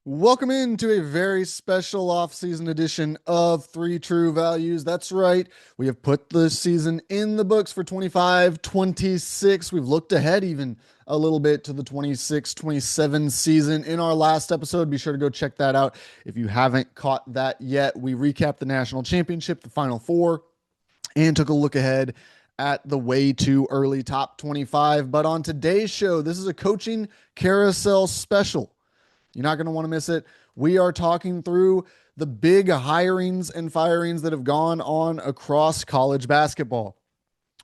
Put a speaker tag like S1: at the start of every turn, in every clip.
S1: Welcome into a very special off-season edition of Three True Values. That's right. We have put the season in the books for 25-26. We've looked ahead even a little bit to the 26-27 season in our last episode. Be sure to go check that out if you haven't caught that yet. We recapped the national championship, the Final Four, and took a look ahead at the way too early top 25. But on today's show, this is a coaching carousel special. You're not going to want to miss it. We are talking through the big hirings and firings that have gone on across college basketball.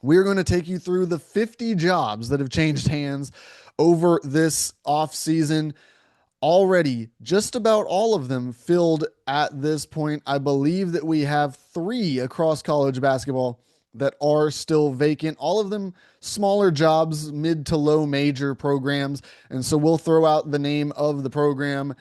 S1: We're going to take you through the 50 jobs that have changed hands over this offseason. Already, just about all of them filled at this point. I believe that we have 3 across college basketball that are still vacant, all of them smaller jobs, mid to low major programs. And so we'll throw out the name of the program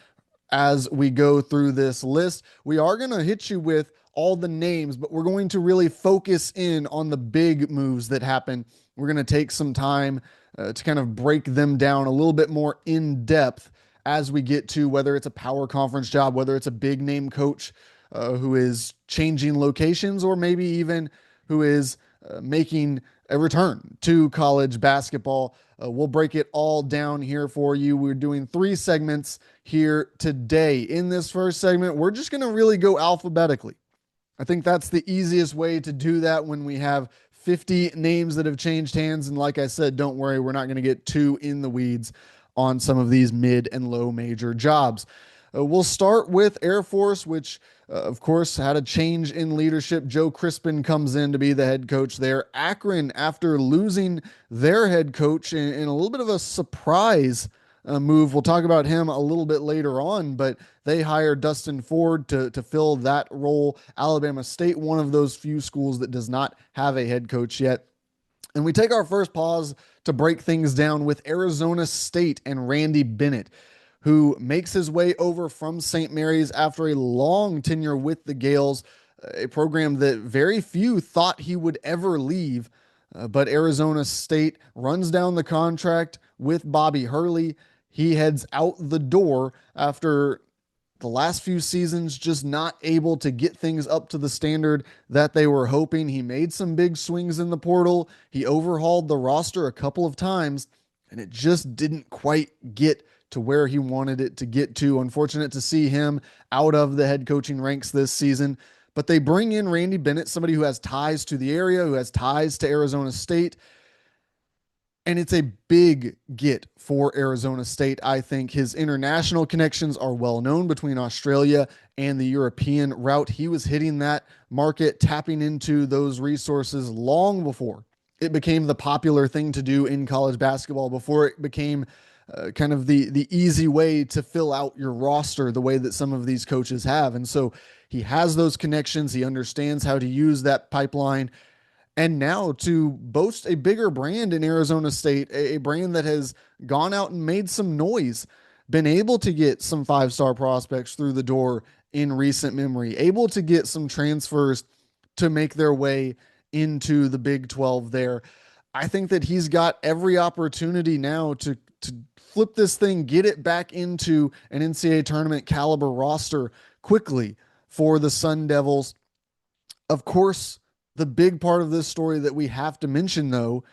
S1: as we go through this list. We are going to hit you with all the names, but we're going to really focus in on the big moves that happen. We're going to take some time to kind of break them down a little bit more in depth as we get to whether it's a power conference job, whether it's a big name coach who is changing locations, or maybe even who is making a return to college basketball. We'll break it all down here for you. We're doing 3 segments here today. In this first segment, we're just going to really go alphabetically. I think that's the easiest way to do that when we have 50 names that have changed hands. And like I said, don't worry, we're not going to get too in the weeds on some of these mid and low major jobs. We'll start with Air Force, which of course had a change in leadership. Joe Crispin comes in to be the head coach there. Akron, after losing their head coach in a little bit of a surprise move. We'll talk about him a little bit later on, but they hired Dustin Ford to fill that role. Alabama State, one of those few schools that does not have a head coach yet. And we take our first pause to break things down with Arizona State and Randy Bennett, who makes his way over from St. Mary's after a long tenure with the Gales, a program that very few thought he would ever leave. But Arizona State runs down the contract with Bobby Hurley. He heads out the door after the last few seasons just not able to get things up to the standard that they were hoping. He made some big swings in the portal. He overhauled the roster a couple of times, and it just didn't quite get to where he wanted it to get to. Unfortunate to see him out of the head coaching ranks this season. But they bring in Randy Bennett, somebody who has ties to the area, who has ties to Arizona State. And it's a big get for Arizona State. I think his international connections are well known between Australia and the European route. He was hitting that market, tapping into those resources long before it became the popular thing to do in college basketball, before it became kind of the easy way to fill out your roster the way that some of these coaches have. And so he has those connections. He understands how to use that pipeline. And now to boast a bigger brand in Arizona State, a brand that has gone out and made some noise, been able to get some 5-star prospects through the door in recent memory, able to get some transfers to make their way into the Big 12 there. I think that he's got every opportunity now to flip this thing, get it back into an NCAA tournament caliber roster quickly for the Sun Devils. Of course, the big part of this story that we have to mention, though,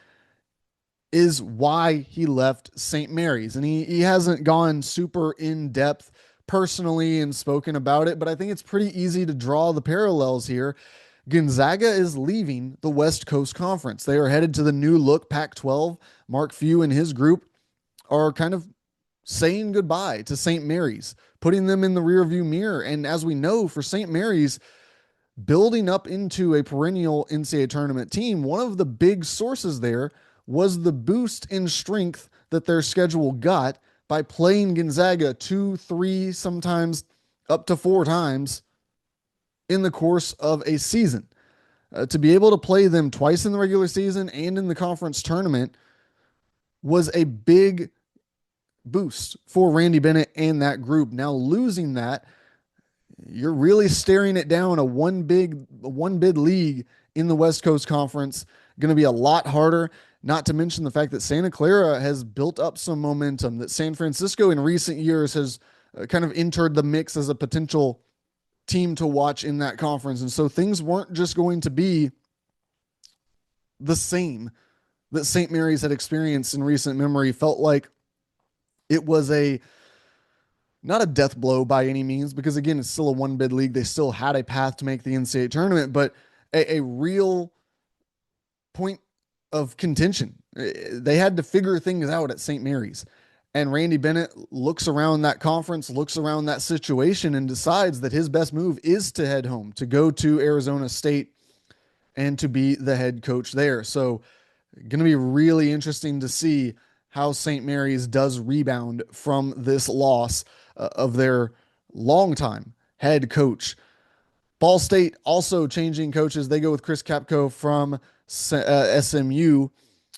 S1: is why he left St. Mary's. And he hasn't gone super in depth personally and spoken about it, but I think it's pretty easy to draw the parallels here. Gonzaga is leaving the West Coast Conference. They are headed to the new look Pac-12. Mark Few and his group are kind of saying goodbye to St. Mary's, putting them in the rearview mirror. And as we know, for St. Mary's, building up into a perennial NCAA tournament team, one of the big sources there was the boost in strength that their schedule got by playing Gonzaga 2, 3, sometimes up to 4 times in the course of a season. To be able to play them twice in the regular season and in the conference tournament was a big boost for Randy Bennett and that group. Now losing that, you're really staring it down, a one bid league in the West Coast Conference. Going to be a lot harder, not to mention the fact that Santa Clara has built up some momentum, that San Francisco in recent years has kind of entered the mix as a potential team to watch in that conference. And so things weren't just going to be the same that St. Mary's had experienced in recent memory. Felt like it was a not a death blow by any means, because again, it's still a one bid league. They still had a path to make the NCAA tournament, but a real point of contention. They had to figure things out at St. Mary's. And Randy Bennett looks around that conference, looks around that situation, and decides that his best move is to head home, to go to Arizona State and to be the head coach there. So, going to be really interesting to see how St. Mary's does rebound from this loss of their longtime head coach. Ball State also changing coaches. They go with Chris Kapko from SMU.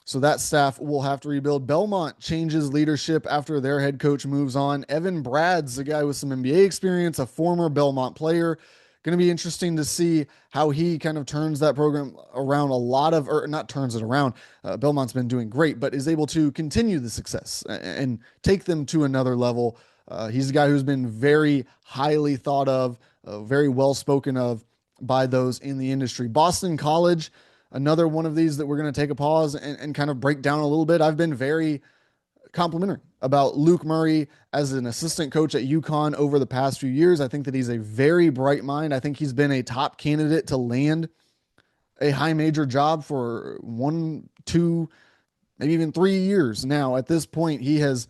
S1: So that staff will have to rebuild. Belmont changes leadership after their head coach moves on. Evan Brad's a guy with some NBA experience, a former Belmont player. Going to be interesting to see how he kind of turns that program around or not turns it around. Belmont's been doing great, but is able to continue the success and take them to another level. He's a guy who's been very highly thought of, very well spoken of by those in the industry. Boston College, another one of these that we're going to take a pause and kind of break down a little bit. I've been very complimentary about Luke Murray as an assistant coach at UConn over the past few years. I think that he's a very bright mind. I think he's been a top candidate to land a high major job for 1, 2, maybe even 3 years now. At this point, he has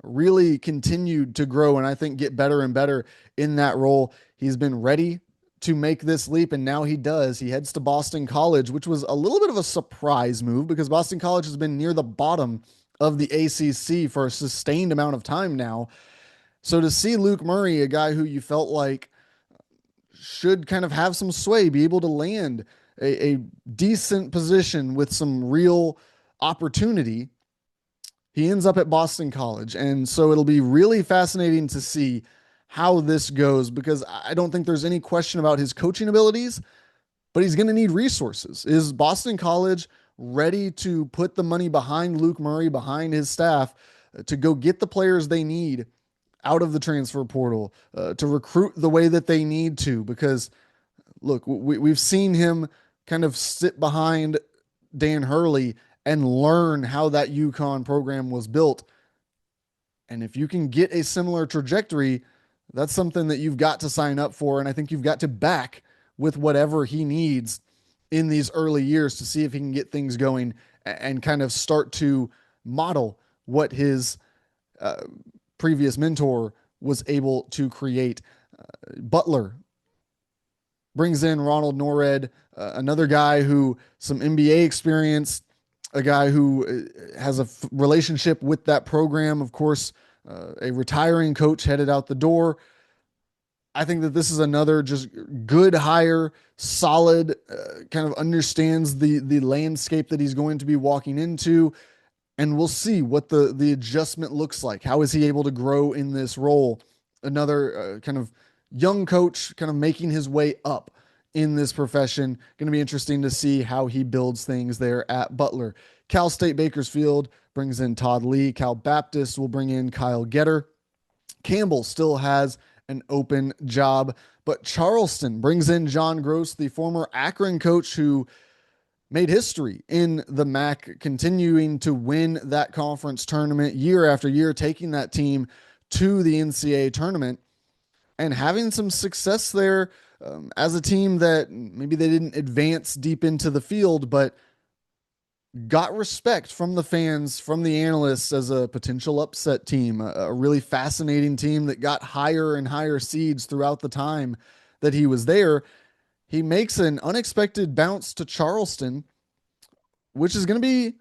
S1: really continued to grow and I think get better and better in that role. He's been ready to make this leap, and now he does. He heads to Boston College, which was a little bit of a surprise move because Boston College has been near the bottom of the ACC for a sustained amount of time now. So to see Luke Murray, a guy who you felt like should kind of have some sway, be able to land a decent position with some real opportunity, he ends up at Boston College. And so it'll be really fascinating to see how this goes, because I don't think there's any question about his coaching abilities, but he's going to need resources. Is Boston College ready to put the money behind Luke Murray, behind his staff, to go get the players they need out of the transfer portal, to recruit the way that they need to? Because look, we've seen him kind of sit behind Dan Hurley and learn how that UConn program was built. And if you can get a similar trajectory, that's something that you've got to sign up for. And I think you've got to back with whatever he needs in these early years to see if he can get things going and kind of start to model what his previous mentor was able to create. Butler brings in Ronald Norred, another guy who some NBA experience, a guy who has a relationship with that program. Of course, a retiring coach headed out the door. I think that this is another just good hire, solid, kind of understands the landscape that he's going to be walking into. And we'll see what the adjustment looks like. How is he able to grow in this role? Another kind of young coach kind of making his way up in this profession. Going to be interesting to see how he builds things there at Butler. Cal State Bakersfield brings in Todd Lee. Cal Baptist will bring in Kyle Getter. Campbell still has an open job, but Charleston brings in John Gross, the former Akron coach who made history in the MAC, continuing to win that conference tournament year after year, taking that team to the NCAA tournament and having some success there as a team that maybe they didn't advance deep into the field, but got respect from the fans, from the analysts as a potential upset team, a really fascinating team that got higher and higher seeds throughout the time that he was there. He makes an unexpected bounce to Charleston, which is going to be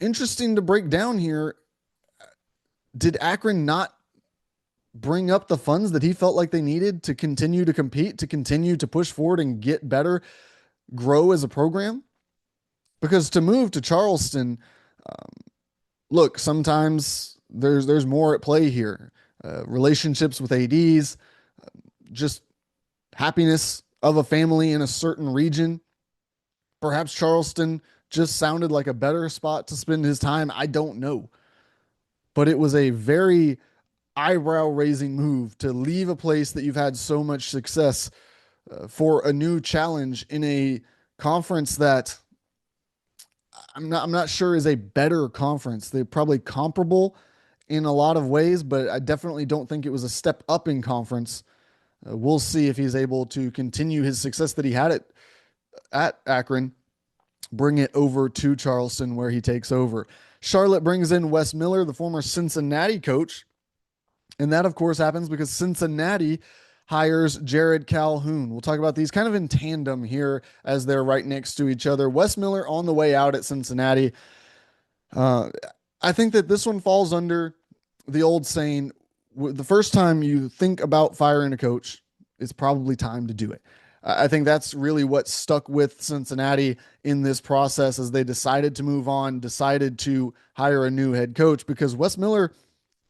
S1: interesting to break down here. Did Akron not bring up the funds that he felt like they needed to continue to compete, to continue to push forward and get better, grow as a program? Because to move to Charleston, look, sometimes there's more at play here. Relationships with ADs, just happiness of a family in a certain region. Perhaps Charleston just sounded like a better spot to spend his time. I don't know. But it was a very eyebrow raising move to leave a place that you've had so much success for a new challenge in a conference that I'm not sure is a better conference. They're probably comparable in a lot of ways, but I definitely don't think it was a step up in conference. We'll see if he's able to continue his success that he had at Akron, bring it over to Charleston where he takes over. Charlotte brings in Wes Miller, the former Cincinnati coach, and that, of course, happens because Cincinnati hires Jared Calhoun. We'll talk about these kind of in tandem here as they're right next to each other. Wes Miller on the way out at Cincinnati. Uh, I think that this one falls under the old saying, the first time you think about firing a coach, it's probably time to do it. I think that's really what stuck with Cincinnati in this process as they decided to move on, decided to hire a new head coach because Wes Miller,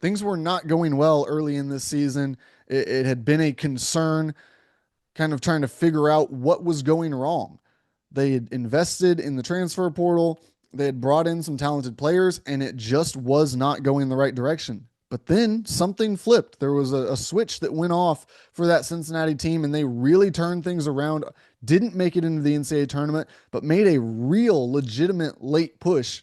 S1: things were not going well early in this season. It had been a concern, kind of trying to figure out what was going wrong. They had invested in the transfer portal, they had brought in some talented players, and it just was not going the right direction. But then something flipped. There was a switch that went off for that Cincinnati team, and they really turned things around. Didn't make it into the NCAA tournament, but made a real, legitimate late push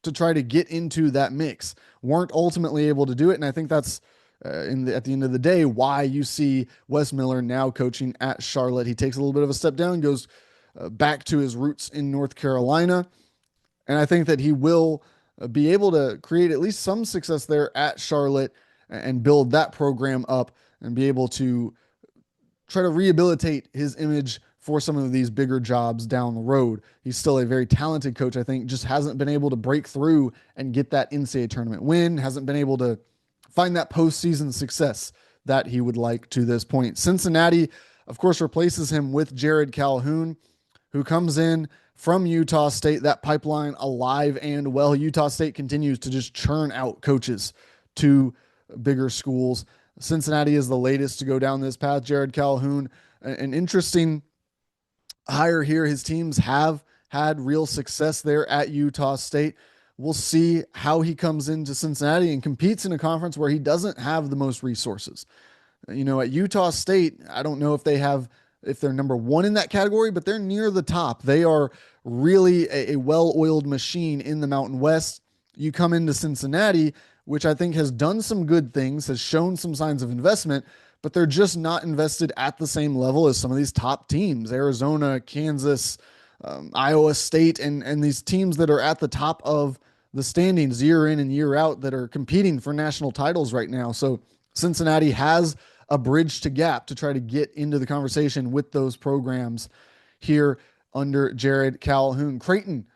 S1: to try to get into that mix. Weren't ultimately able to do it, and I think that's at the end of the day why you see Wes Miller now coaching at Charlotte. He takes a little bit of a step down, goes back to his roots in North Carolina, and I think that he will be able to create at least some success there at Charlotte and build that program up and be able to try to rehabilitate his image for some of these bigger jobs down the road. He's still a very talented coach, I think, just hasn't been able to break through and get that NCAA tournament win, hasn't been able to find that postseason success that he would like to this point. Cincinnati, of course, replaces him with Jared Calhoun, who comes in from Utah State, that pipeline alive and well. Utah State continues to just churn out coaches to bigger schools. Cincinnati is the latest to go down this path. Jared Calhoun, an interesting hire here. His teams have had real success there at Utah State. We'll see how he comes into Cincinnati and competes in a conference where he doesn't have the most resources. You know, at Utah State, I don't know if they're number one in that category, but they're near the top. They are really a well-oiled machine in the Mountain West. You come into Cincinnati, which I think has done some good things, has shown some signs of investment, but they're just not invested at the same level as some of these top teams, Arizona, Kansas, Iowa State, and these teams that are at the top of the standings year in and year out that are competing for national titles right now. So Cincinnati has a bridge to gap to try to get into the conversation with those programs here under Jared Calhoun. Creighton,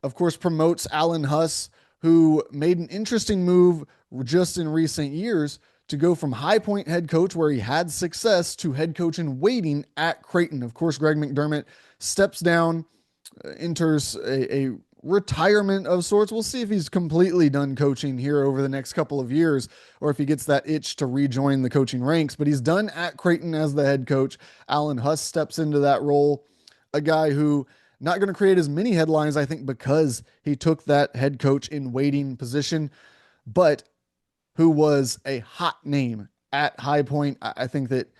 S1: of course, promotes Alan Huss, who made an interesting move just in recent years to go from High Point head coach, where he had success, to head coach in waiting at Creighton. Of course, Greg McDermott steps down, enters a retirement of sorts. We'll see if he's completely done coaching here over the next couple of years or if he gets that itch to rejoin the coaching ranks, but he's done at Creighton as the head coach. Alan Huss steps into that role, a guy who not going to create as many headlines, I think, because he took that head coach in waiting position, but who was a hot name at High Point. I think that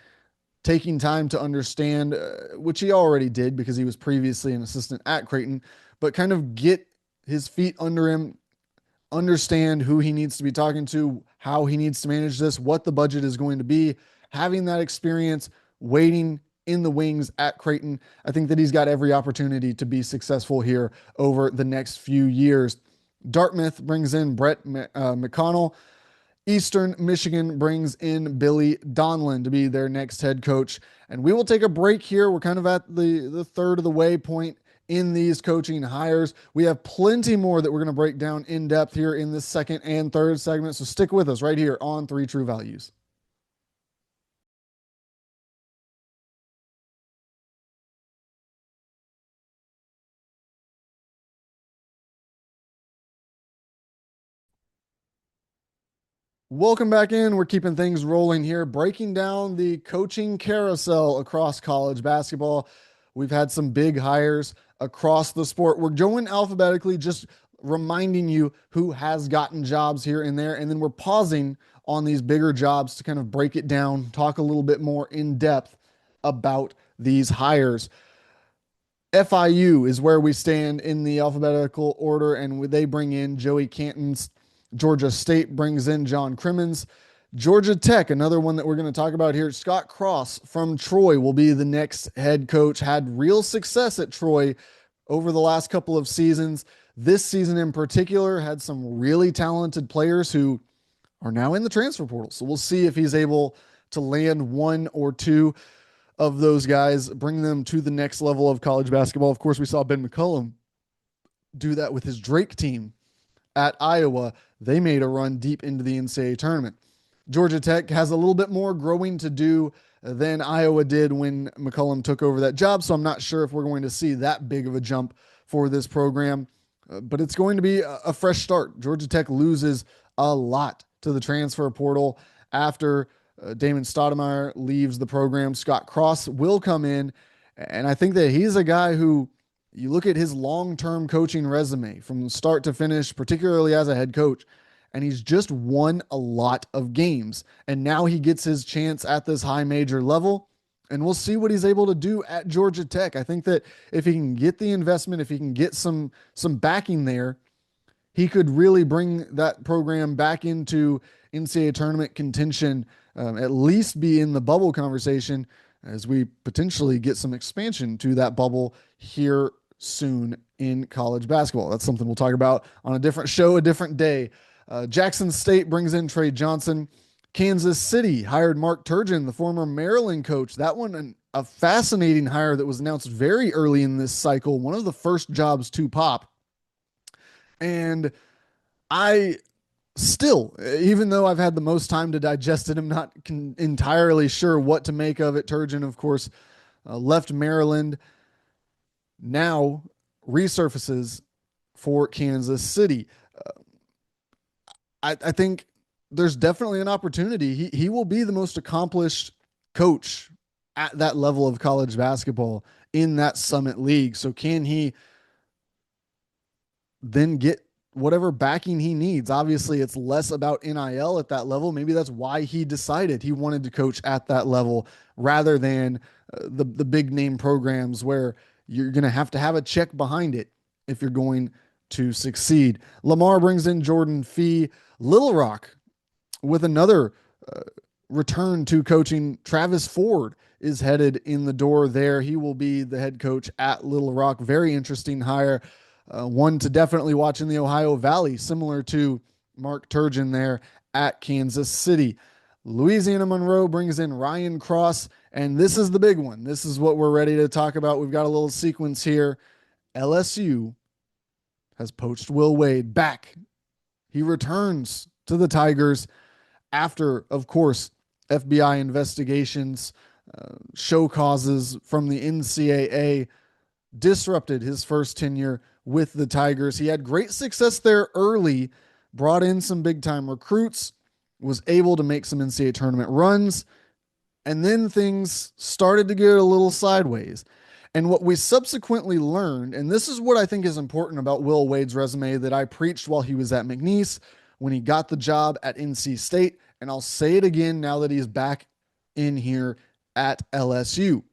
S1: taking time to understand, which he already did because he was previously an assistant at Creighton, but kind of get his feet under him, understand who he needs to be talking to, how he needs to manage this, what the budget is going to be, having that experience, waiting in the wings at Creighton. I think that he's got every opportunity to be successful here over the next few years. Dartmouth brings in Brett McConnell. Eastern Michigan brings in Billy Donlin to be their next head coach. And we will take a break here. We're kind of at the third of the way point in these coaching hires. We have plenty more that we're going to break down in depth here in this second and third segment. So stick with us right here on Three True Values. Welcome back in. We're keeping things rolling here, breaking down the coaching carousel across college basketball. We've had some big hires across the sport. We're going alphabetically, just reminding you who has gotten jobs here and there. And then we're pausing on these bigger jobs to kind of break it down, talk a little bit more in depth about these hires. FIU is where we stand in the alphabetical order, and they bring in Joey Cantons. Georgia State brings in John Crimmins. Georgia Tech, another one that we're going to talk about here. Scott Cross from Troy will be the next head coach. Had real success at Troy over the last couple of seasons. This season in particular had some really talented players who are now in the transfer portal. So we'll see if he's able to land one or two of those guys, bring them to the next level of college basketball. Of course, we saw Ben McCollum do that with his Drake team at Iowa. They made a run deep into the NCAA tournament. Georgia Tech has a little bit more growing to do than Iowa did when McCollum took over that job. So I'm not sure if we're going to see that big of a jump for this program, but it's going to be a fresh start. Georgia Tech loses a lot to the transfer portal after Damon Stoudemire leaves the program. Scott Cross will come in, and I think that he's a guy who, you look at his long-term coaching resume from start to finish, particularly as a head coach, and he's just won a lot of games. And now he gets his chance at this high major level, and we'll see what he's able to do at Georgia Tech. I think that if he can get the investment, if he can get some backing there, he could really bring that program back into NCAA tournament contention, at least be in the bubble conversation as we potentially get some expansion to that bubble here soon in college basketball. That's something we'll talk about on a different show, a different day. Jackson State brings in Trey Johnson. Kansas City hired Mark Turgeon, the former Maryland coach. That one, a fascinating hire that was announced very early in this cycle, one of the first jobs to pop. And I still, even though I've had the most time to digest it, I'm not entirely sure what to make of it. Turgeon, of course, left Maryland, now resurfaces for Kansas City. I think there's definitely an opportunity. He will be the most accomplished coach at that level of college basketball in that Summit League. So can he then get whatever backing he needs? Obviously, it's less about NIL at that level. Maybe that's why he decided he wanted to coach at that level rather than the big name programs where you're going to have a check behind it if you're going to succeed. Lamar brings in Jordan Fee. Little Rock with another return to coaching. Travis Ford is headed in the door there. He will be the head coach at Little Rock. Very interesting hire. One to definitely watch in the Ohio Valley, similar to Mark Turgeon there at Kansas City. Louisiana Monroe brings in Ryan Cross, and this is the big one. This is what we're ready to talk about. We've got a little sequence here. LSU has poached Will Wade back. He returns to the Tigers after, of course, FBI investigations, show causes from the NCAA disrupted his first tenure with the Tigers. He had great success there early, brought in some big time recruits, was able to make some NCAA tournament runs, and then things started to get a little sideways. And what we subsequently learned, and this is what I think is important about Will Wade's resume that I preached while he was at McNeese, when he got the job at NC State, and I'll say it again now that he's back in here at LSU.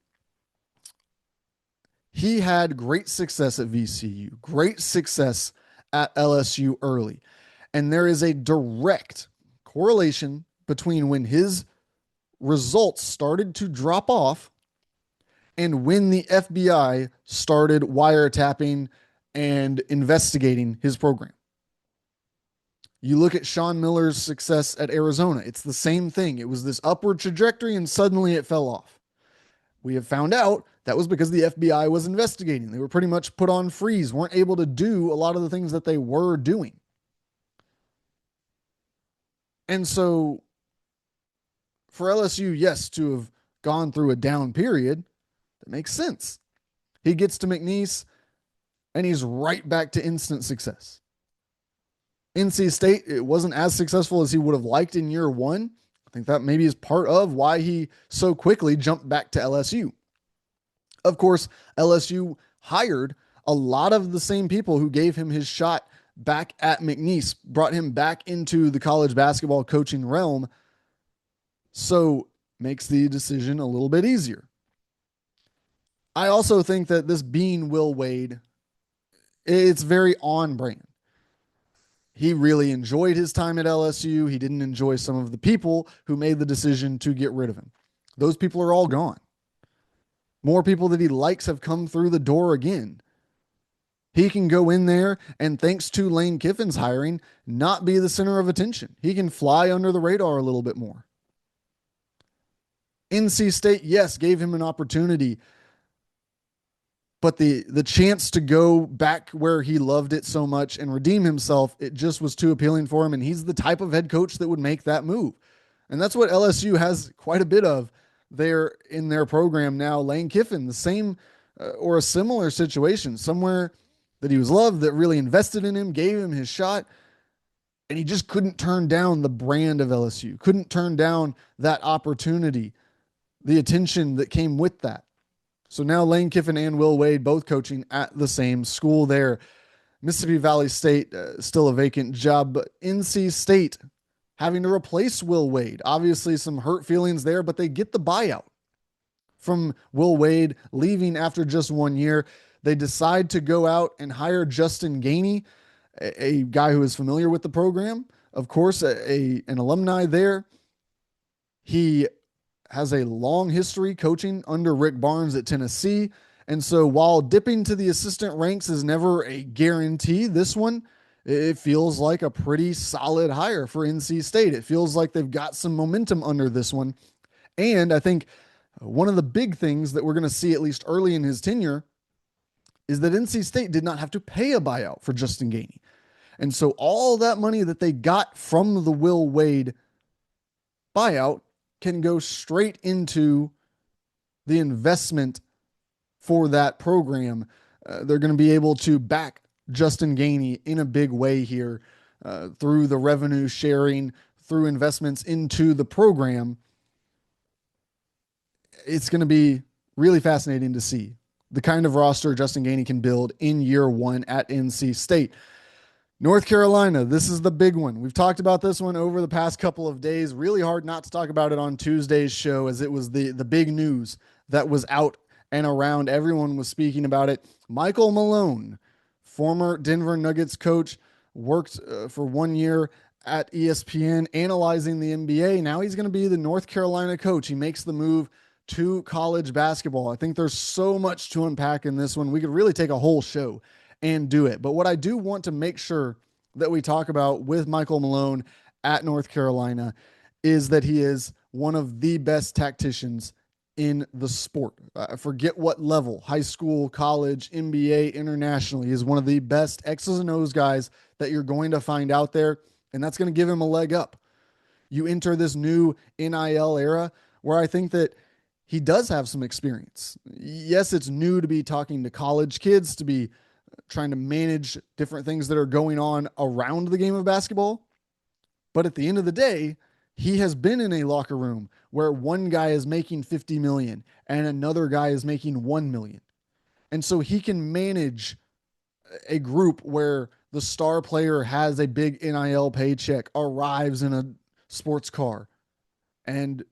S1: He had great success at VCU, great success at LSU early. And there is a direct correlation between when his results started to drop off and when the FBI started wiretapping and investigating his program. You look at Sean Miller's success at Arizona. It's the same thing. It was this upward trajectory and suddenly it fell off. We have found out that was because the FBI was investigating. They were pretty much put on freeze, weren't able to do a lot of the things that they were doing. And so for LSU, yes, to have gone through a down period, that makes sense. He gets to McNeese and he's right back to instant success. NC State, it wasn't as successful as he would have liked in year one. I think that maybe is part of why he so quickly jumped back to LSU. Of course, LSU hired a lot of the same people who gave him his shot back at McNeese, brought him back into the college basketball coaching realm. So makes the decision a little bit easier. I also think that this being Will Wade, it's very on brand. He really enjoyed his time at LSU. He didn't enjoy some of the people who made the decision to get rid of him. Those people are all gone. More people that he likes have come through the door again. He can go in there and, thanks to Lane Kiffin's hiring, not be the center of attention. He can fly under the radar a little bit more. NC State, yes, gave him an opportunity, but the chance to go back where he loved it so much and redeem himself, it just was too appealing for him. And he's the type of head coach that would make that move. And that's what LSU has quite a bit of there in their program now. Lane Kiffin, the same or a similar situation, somewhere that he was loved, that really invested in him, gave him his shot, and he just couldn't turn down the brand of LSU, couldn't turn down that opportunity, the attention that came with that. So now Lane Kiffin and Will Wade both coaching at the same school there. Mississippi Valley State, still a vacant job, but NC State having to replace Will Wade. Obviously some hurt feelings there, but they get the buyout from Will Wade leaving after just 1 year. They decide to go out and hire Justin Gainey, a guy who is familiar with the program. Of course, an alumni there. He has a long history coaching under Rick Barnes at Tennessee. And so while dipping to the assistant ranks is never a guarantee, this one, it feels like a pretty solid hire for NC State. It feels like they've got some momentum under this one. And I think one of the big things that we're going to see, at least early in his tenure, is that NC State did not have to pay a buyout for Justin Gainey. And so all that money that they got from the Will Wade buyout can go straight into the investment for that program. They're going to be able to back Justin Gainey in a big way here through the revenue sharing, through investments into the program. It's going to be really fascinating to see the kind of roster Justin Gainey can build in year one at NC State. North Carolina, this is the big one. We've talked about this one over the past couple of days. Really hard not to talk about it on Tuesday's show, as it was the big news that was out and around. Everyone was speaking about it. Michael Malone, former Denver Nuggets coach, worked for 1 year at ESPN analyzing the NBA. Now he's going to be the North Carolina coach. He makes the move to college basketball. I think there's so much to unpack in this one. We could really take a whole show and do it. But what I do want to make sure that we talk about with Michael Malone at North Carolina is that he is one of the best tacticians in the sport. Forget what level, high school, college, NBA, international. He is one of the best X's and O's guys that you're going to find out there, and that's going to give him a leg up. You enter this new NIL era where I think that he does have some experience. Yes, it's new to be talking to college kids, to be trying to manage different things that are going on around the game of basketball. But at the end of the day, he has been in a locker room where one guy is making 50 million and another guy is making 1 million. And so he can manage a group where the star player has a big NIL paycheck, arrives in a sports car, and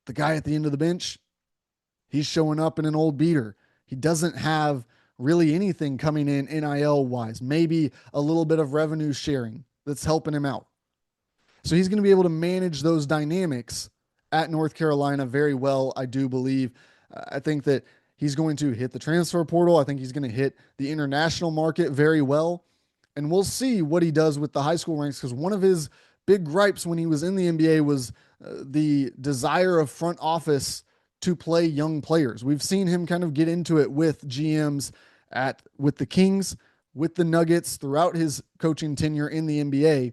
S1: the guy at the end of the bench, he's showing up in an old beater. He doesn't have really anything coming in NIL wise, maybe a little bit of revenue sharing that's helping him out. So he's going to be able to manage those dynamics at North Carolina very well, I do believe. I think that he's going to hit the transfer portal. I think he's going to hit the international market very well. And we'll see what he does with the high school ranks, because one of his big gripes when he was in the NBA was the desire of front office to play young players. We've seen him kind of get into it with GMs with the Kings, with the Nuggets throughout his coaching tenure in the NBA.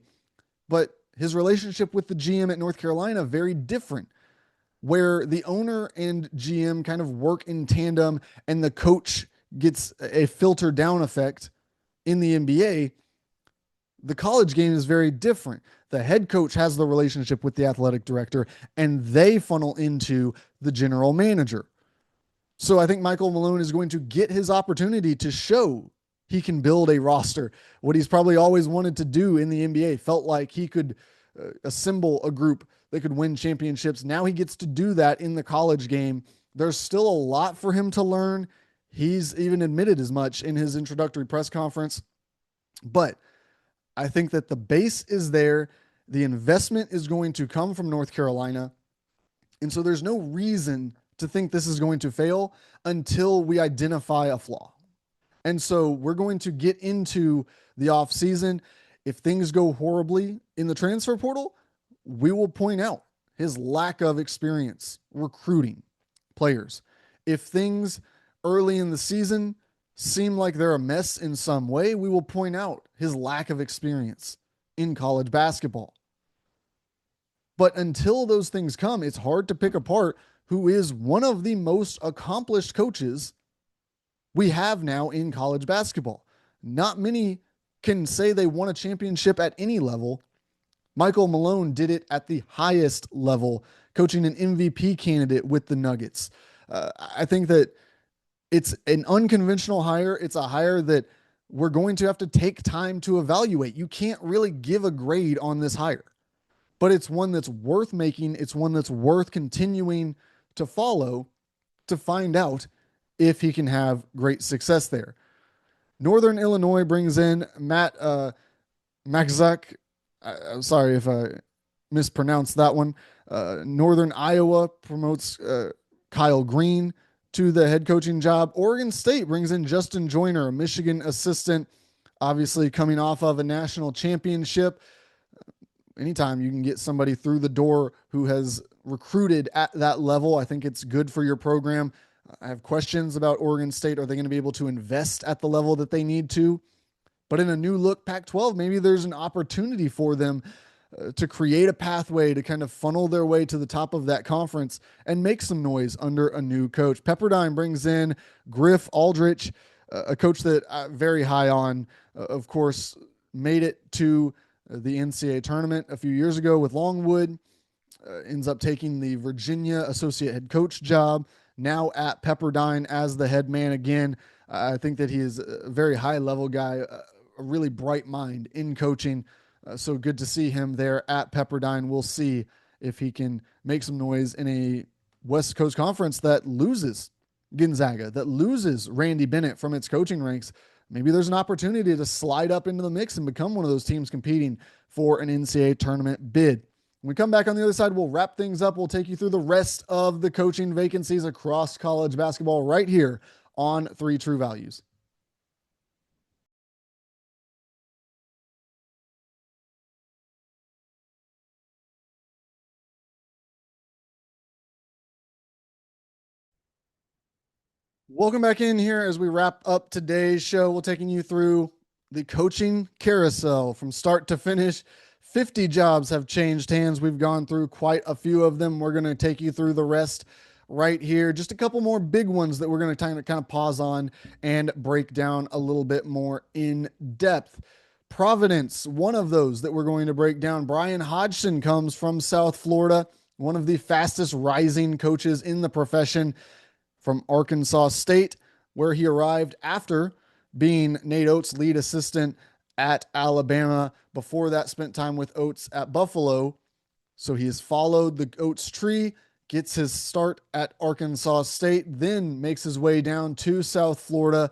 S1: But his relationship with the GM at North Carolina, very different, where the owner and GM kind of work in tandem and the coach gets a filter down effect in the NBA. The college game is very different. The head coach has the relationship with the athletic director, and they funnel into the general manager. So I think Michael Malone is going to get his opportunity to show he can build a roster. What he's probably always wanted to do in the NBA, felt like he could assemble a group that could win championships. Now he gets to do that in the college game. There's still a lot for him to learn. He's even admitted as much in his introductory press conference. But I think that the base is there. The investment is going to come from North Carolina. And so there's no reason to think this is going to fail until we identify a flaw. And so we're going to get into the offseason. If things go horribly in the transfer portal, we will point out his lack of experience recruiting players. If things early in the season seem like they're a mess in some way, we will point out his lack of experience in college basketball. But until those things come, it's hard to pick apart who is one of the most accomplished coaches we have now in college basketball. Not many can say they won a championship at any level. Michael Malone did it at the highest level, coaching an MVP candidate with the Nuggets. I think that it's an unconventional hire. It's a hire that we're going to have to take time to evaluate. You can't really give a grade on this hire, but it's one that's worth making. It's one that's worth continuing to follow to find out if he can have great success there. Northern Illinois brings in Matt Maxzak. I'm sorry if I mispronounced that one. Northern Iowa promotes Kyle Green to the head coaching job. Oregon State brings in Justin Joyner, a Michigan assistant, obviously coming off of a national championship. Anytime you can get somebody through the door who has recruited at that level, I think it's good for your program. I have questions about Oregon State. Are they going to be able to invest at the level that they need to? But in a new look Pac-12, maybe there's an opportunity for them to create a pathway to kind of funnel their way to the top of that conference and make some noise under a new coach. Pepperdine brings in Griff Aldrich, a coach that I'm very high on, of course, made it to the NCAA tournament a few years ago with Longwood, ends up taking the Virginia associate head coach job, now at Pepperdine as the head man again. I think that he is a very high-level guy, a really bright mind in coaching. So good to see him there at Pepperdine. We'll see if he can make some noise in a West Coast Conference that loses Gonzaga, that loses Randy Bennett from its coaching ranks. Maybe there's an opportunity to slide up into the mix and become one of those teams competing for an NCAA tournament bid. When we come back on the other side, we'll wrap things up. We'll take you through the rest of the coaching vacancies across college basketball right here on 3 True Values. Welcome back in here as we wrap up today's show. We're taking you through the coaching carousel from start to finish. 50 jobs have changed hands. We've gone through quite a few of them. We're going to take you through the rest right here. Just a couple more big ones that we're going to kind of pause on and break down a little bit more in depth. Providence, one of those that we're going to break down. Brian Hodgson comes from South Florida, one of the fastest rising coaches in the profession, from Arkansas State, where he arrived after being Nate Oates' lead assistant at Alabama. Before that, spent time with Oates at Buffalo. So he has followed the Oates tree, gets his start at Arkansas State, then makes his way down to South Florida,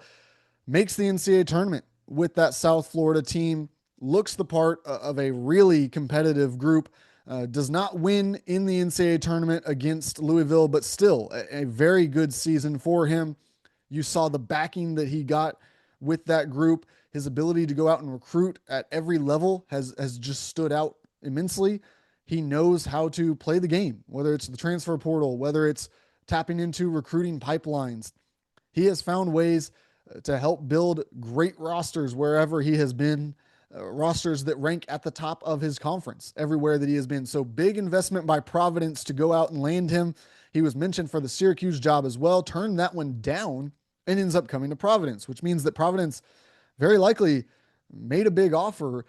S1: makes the NCAA tournament with that South Florida team, looks the part of a really competitive group. Does not win in the NCAA tournament against Louisville, but still a very good season for him. You saw the backing that he got with that group. His ability to go out and recruit at every level has just stood out immensely. He knows how to play the game, whether it's the transfer portal, whether it's tapping into recruiting pipelines. He has found ways to help build great rosters wherever he has been. Rosters that rank at the top of his conference everywhere that he has been. So big investment by Providence to go out and land him. He was mentioned for the Syracuse job as well, turned that one down and ends up coming to Providence, which means that Providence very likely made a big offer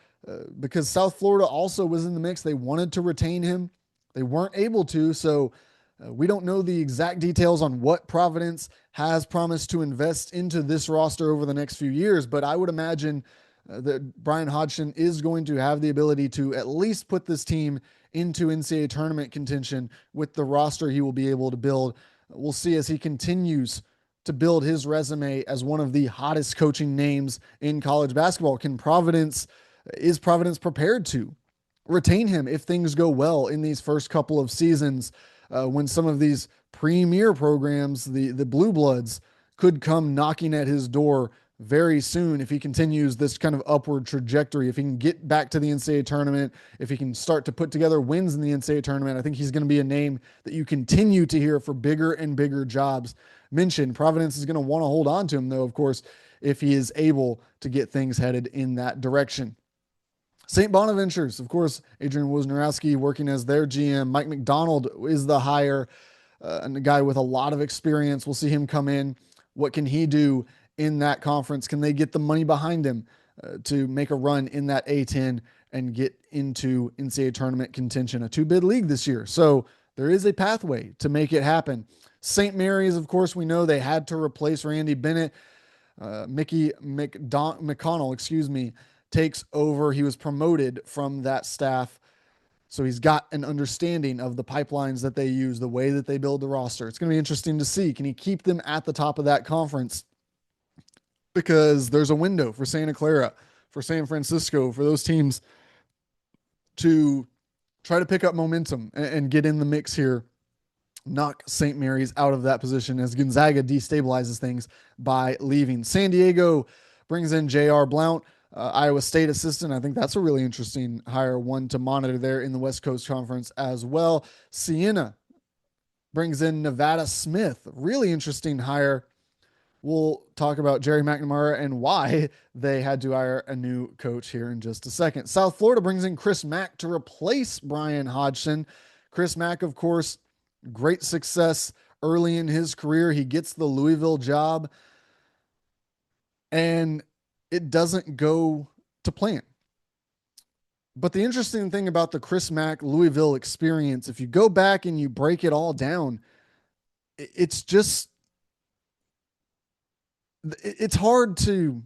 S1: because South Florida also was in the mix. They wanted to retain him. They weren't able to. So We don't know the exact details on what Providence has promised to invest into this roster over the next few years, but I would imagine that Brian Hodgson is going to have the ability to at least put this team into NCAA tournament contention with the roster he will be able to build. We'll see as he continues to build his resume as one of the hottest coaching names in college basketball. Is Providence prepared to retain him if things go well in these first couple of seasons, when some of these premier programs, the Blue Bloods, could come knocking at his door very soon if he continues this kind of upward trajectory. If he can get back to the NCAA tournament, if he can start to put together wins in the NCAA tournament, I think he's going to be a name that you continue to hear for bigger and bigger jobs mentioned. Providence is going to want to hold on to him, though, of course, if he is able to get things headed in that direction. St. Bonaventures, of course, Adrian Wojnarowski working as their GM. Mike McDonald is the hire, and a guy with a lot of experience. We'll see him come in. What can he do in that conference? Can they get the money behind him to make a run in that A10 and get into NCAA tournament contention? A two-bid league this year. So there is a pathway to make it happen. St. Mary's, of course, we know they had to replace Randy Bennett. Mickey McConnell, takes over. He was promoted from that staff. So he's got an understanding of the pipelines that they use, the way that they build the roster. It's going to be interesting to see. Can he keep them at the top of that conference? Because there's a window for Santa Clara, for San Francisco, for those teams to try to pick up momentum and get in the mix here. Knock St. Mary's out of that position as Gonzaga destabilizes things by leaving. San Diego brings in J.R. Blount, Iowa State assistant. I think that's a really interesting hire, one to monitor there in the West Coast Conference as well. Siena brings in Nevada Smith. Really interesting hire. We'll talk about Jerry McNamara and why they had to hire a new coach here in just a second. South Florida brings in Chris Mack to replace Brian Hodgson. Chris Mack, of course, great success early in his career. He gets the Louisville job, and it doesn't go to plan. But the interesting thing about the Chris Mack Louisville experience, if you go back and you break it all down, it's hard to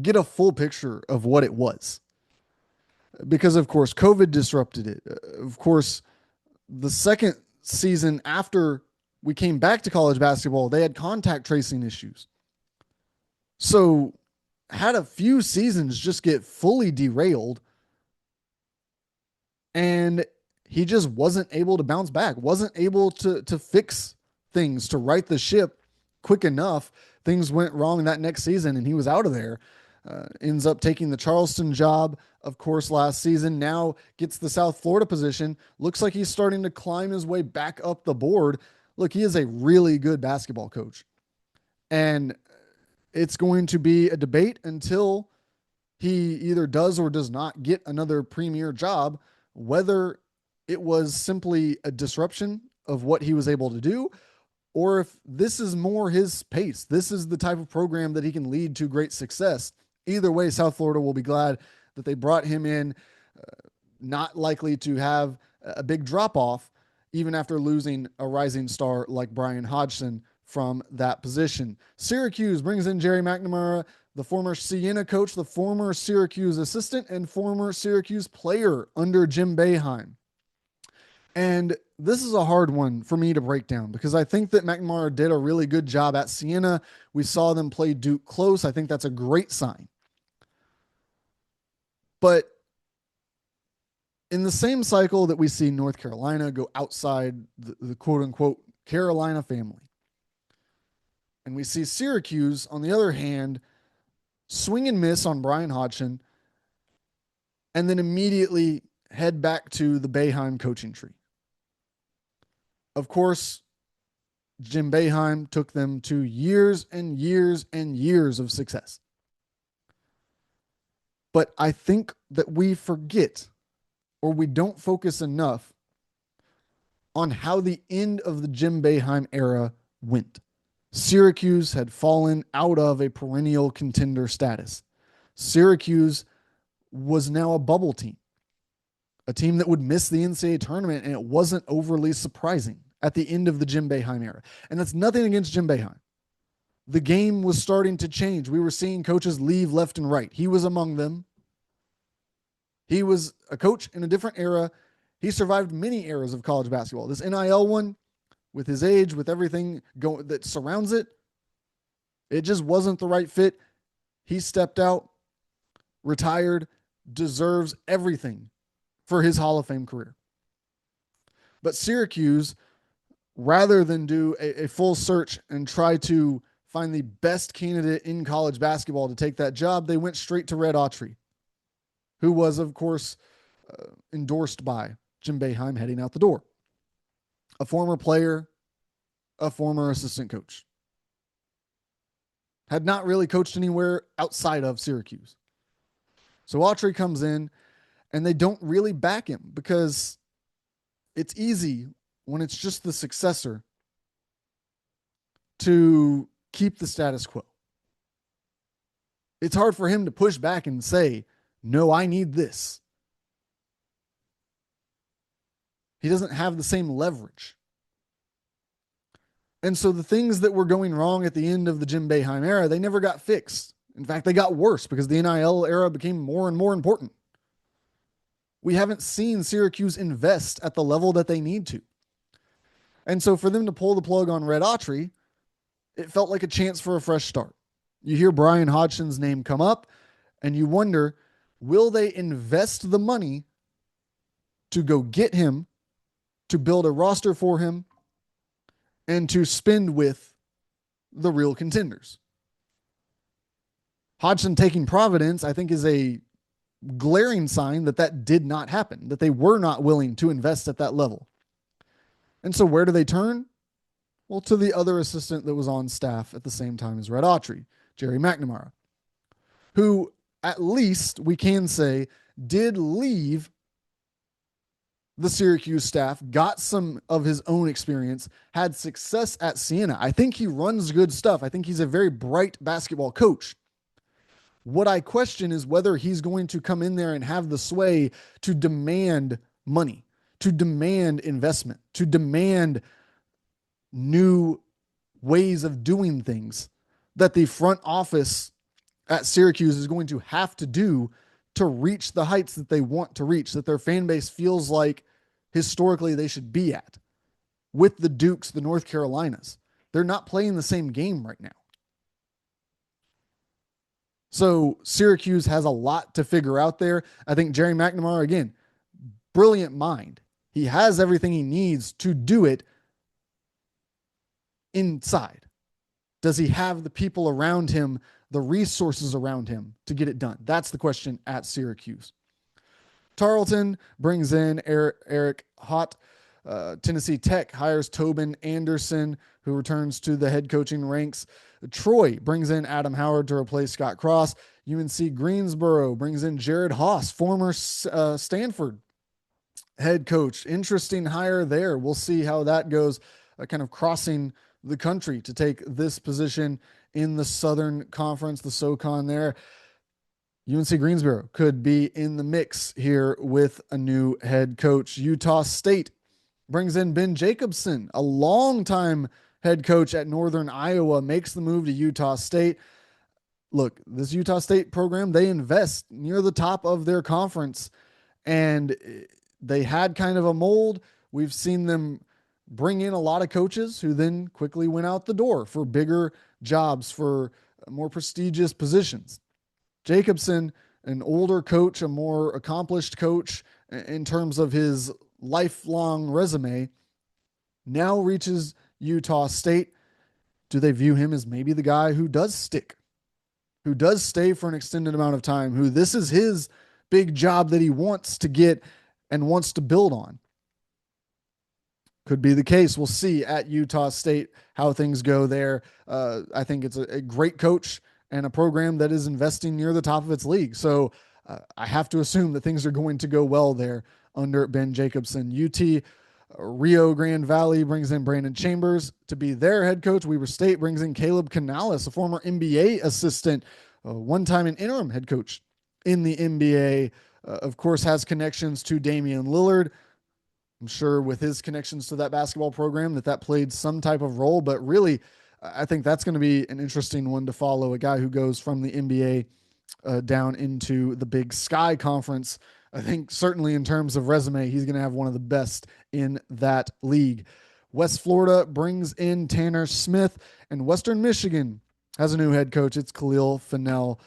S1: get a full picture of what it was. Because, of course, COVID disrupted it. Of course, the second season after we came back to college basketball, they had contact tracing issues. So had a few seasons just get fully derailed, and he just wasn't able to bounce back, wasn't able to fix things, to right the ship quick enough. Things went wrong that next season, and he was out of there. Ends up taking the Charleston job, of course, last season. Now gets the South Florida position. Looks like he's starting to climb his way back up the board. Look, he is a really good basketball coach. And it's going to be a debate until he either does or does not get another premier job, whether it was simply a disruption of what he was able to do, or if this is more his pace. This is the type of program that he can lead to great success. Either way, South Florida will be glad that they brought him in, not likely to have a big drop-off, even after losing a rising star like Brian Hodgson from that position. Syracuse brings in Jerry McNamara, the former Siena coach, the former Syracuse assistant, and former Syracuse player under Jim Boeheim. And this is a hard one for me to break down because I think that McNamara did a really good job at Siena. We saw them play Duke close. I think that's a great sign. But in the same cycle that we see North Carolina go outside the quote-unquote Carolina family, and we see Syracuse, on the other hand, swing and miss on Brian Hodgson, and then immediately head back to the Boeheim coaching tree. Of course, Jim Boeheim took them to years and years and years of success. But I think that we forget, or we don't focus enough on how the end of the Jim Boeheim era went. Syracuse had fallen out of a perennial contender status. Syracuse was now a bubble team, a team that would miss the NCAA tournament, and it wasn't overly surprising at the end of the Jim Boeheim era. And that's nothing against Jim Boeheim. The game was starting to change. We were seeing coaches leave left and right. He was among them. He was a coach in a different era. He survived many eras of college basketball. This NIL one, with his age, with everything that surrounds it, it just wasn't the right fit. He stepped out, retired, deserves everything for his Hall of Fame career. But Syracuse, rather than do a full search and try to find the best candidate in college basketball to take that job, they went straight to Red Autry, who was, of course, endorsed by Jim Boeheim heading out the door. A former player, a former assistant coach. Had not really coached anywhere outside of Syracuse. So Autry comes in, and they don't really back him because it's easy when it's just the successor to keep the status quo. It's hard for him to push back and say, no, I need this. He doesn't have the same leverage. And so the things that were going wrong at the end of the Jim Boeheim era, they never got fixed. In fact, they got worse because the NIL era became more and more important. We haven't seen Syracuse invest at the level that they need to. And so for them to pull the plug on Red Autry, it felt like a chance for a fresh start. You hear Brian Hodgson's name come up, and you wonder, will they invest the money to go get him, to build a roster for him, and to spend with the real contenders? Hodgson taking Providence, I think, is a glaring sign that that did not happen, that they were not willing to invest at that level. And so where do they turn? Well, to the other assistant that was on staff at the same time as Red Autry, Jerry McNamara, who at least we can say did leave the Syracuse staff, got some of his own experience, had success at Siena. I think he runs good stuff. I think he's a very bright basketball coach. What I question is whether he's going to come in there and have the sway to demand money, to demand investment, to demand new ways of doing things that the front office at Syracuse is going to have to do to reach the heights that they want to reach, that their fan base feels like historically they should be at with the Dukes, the North Carolinas. They're not playing the same game right now. So Syracuse has a lot to figure out there. I think Jerry McNamara, again, brilliant mind. He has everything he needs to do it inside. Does he have the people around him, the resources around him to get it done? That's the question at Syracuse. Tarleton brings in Eric Hott. Tennessee Tech hires Tobin Anderson, who returns to the head coaching ranks. Troy brings in Adam Howard to replace Scott Cross. UNC Greensboro brings in Jared Haas, former Stanford head coach. Interesting hire there. We'll see how that goes, kind of crossing the country to take this position in the Southern Conference, the SoCon there. UNC Greensboro could be in the mix here with a new head coach. Utah State brings in Ben Jacobson, a longtime head coach at Northern Iowa, makes the move to Utah State. Look, this Utah State program, they invest near the top of their conference, and they had kind of a mold. We've seen them bring in a lot of coaches who then quickly went out the door for bigger jobs, for more prestigious positions. Jacobson, an older coach, a more accomplished coach in terms of his lifelong resume, now reaches Utah State. Do they view him as maybe the guy who does stick, who does stay for an extended amount of time, who this is his big job that he wants to get and wants to build on? Could be the case. We'll see at Utah State how things go there. I think it's a great coach and a program that is investing near the top of its league. So I have to assume that things are going to go well there under Ben Jacobson. UT Rio Grande Valley brings in Brandon Chambers to be their head coach. Weber State brings in Caleb Canales, a former NBA assistant, one-time an interim head coach in the NBA. Of course, has connections to Damian Lillard. I'm sure with his connections to that basketball program that played some type of role, but really, I think that's going to be an interesting one to follow. A guy who goes from the NBA down into the Big Sky Conference. I think certainly in terms of resume, he's going to have one of the best in that league. West Florida brings in Tanner Smith, and Western Michigan has a new head coach. It's Khalil Fennell.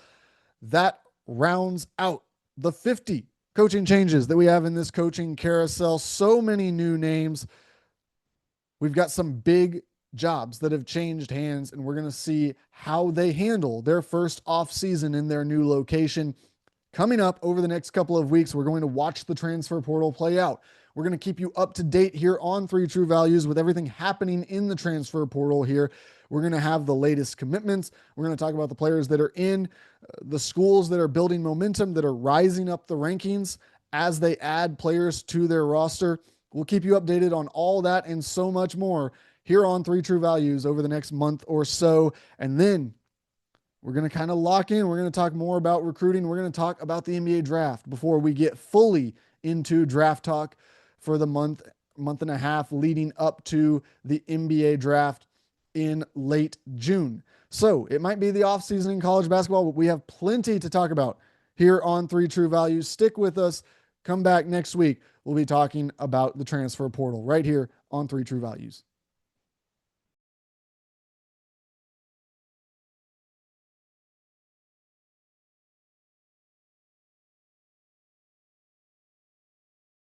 S1: That rounds out the 50 coaching changes that we have in this coaching carousel. So many new names. We've got some big jobs that have changed hands, and we're going to see how they handle their first off season in their new location. Coming up over the next couple of weeks, we're going to watch the transfer portal play out. We're going to keep you up to date here on Three True Values with everything happening in the transfer portal here. We're going to have the latest commitments. We're going to talk about the players that are in, the schools that are building momentum, that are rising up the rankings as they add players to their roster. We'll keep you updated on all that and so much more here on Three True Values over the next month or so. And then we're going to kind of lock in. We're going to talk more about recruiting. We're going to talk about the NBA draft before we get fully into draft talk for the month and a half leading up to the NBA draft in late June. So it might be the offseason in college basketball, but we have plenty to talk about here on Three True Values. Stick with us. Come back next week. We'll be talking about the transfer portal right here on Three True Values.